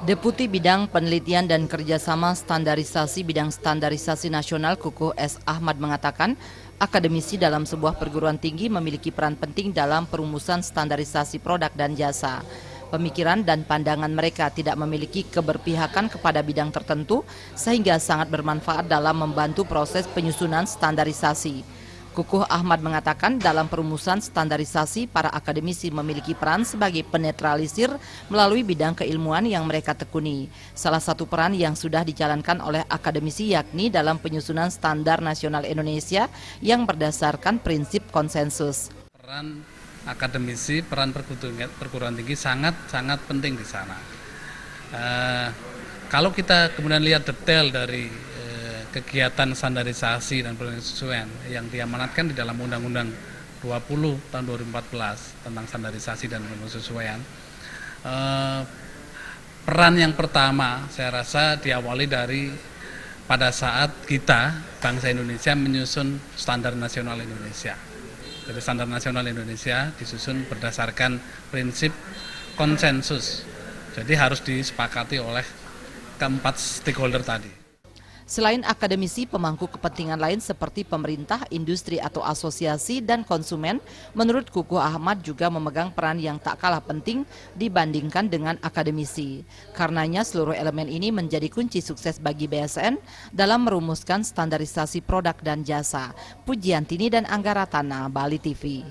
Deputi Bidang Penelitian dan Kerjasama Standarisasi Bidang Standarisasi Nasional Kukuh S. Ahmad mengatakan, akademisi dalam sebuah perguruan tinggi memiliki peran penting dalam perumusan standarisasi produk dan jasa. Pemikiran dan pandangan mereka tidak memiliki keberpihakan kepada bidang tertentu, sehingga sangat bermanfaat dalam membantu proses penyusunan standarisasi. Kukuh Ahmad mengatakan dalam perumusan standarisasi, para akademisi memiliki peran sebagai penetralisir melalui bidang keilmuan yang mereka tekuni. Salah satu peran yang sudah dijalankan oleh akademisi yakni dalam penyusunan standar nasional Indonesia yang berdasarkan prinsip konsensus. Peran akademisi, peran perguruan tinggi sangat penting di sana. Kalau kita kemudian lihat detail dari kegiatan standarisasi dan penyesuaian yang diamanatkan di dalam Undang-Undang 20 tahun 2014 tentang standarisasi dan penyesuaian, peran yang pertama saya rasa diawali dari pada saat kita bangsa Indonesia menyusun standar nasional Indonesia. Jadi standar nasional Indonesia disusun berdasarkan prinsip konsensus. Jadi harus disepakati oleh keempat stakeholder tadi. Selain akademisi, pemangku kepentingan lain seperti pemerintah, industri atau asosiasi, dan konsumen, menurut Kukuh Ahmad juga memegang peran yang tak kalah penting dibandingkan dengan akademisi. Karenanya seluruh elemen ini menjadi kunci sukses bagi BSN dalam merumuskan standarisasi produk dan jasa. Pujiantini dan Anggaratana, Bali TV.